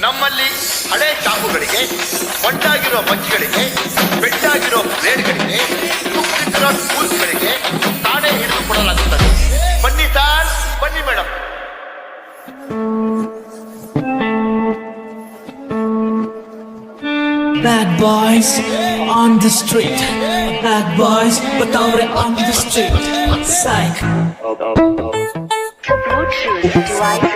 ನಮ್ಮಲ್ಲಿ ಹಳೆ ಚಾಕುಗಳಿಗೆ, ಒಟ್ಟಾಗಿರೋ ಮಚ್ಚಿಗಳಿಗೆ, ಬೆಟ್ಟಾಗಿರೋ ಬ್ಲೇಡ್ಗಳಿಗೆ, ತುಕ್ಕಿಟ್ಟಿರೋ ಟೂಲ್ಸ್ಗಳಿಗೆ ತಾನೇ ಹಿಡಿದು ಕೊಡಲಾಗುತ್ತದೆ. ಬನ್ನಿ ಸರ್, ಬನ್ನಿ madam. Bad boys on the street. Bad boys, but they're on the street. Psych. The Bluetooth device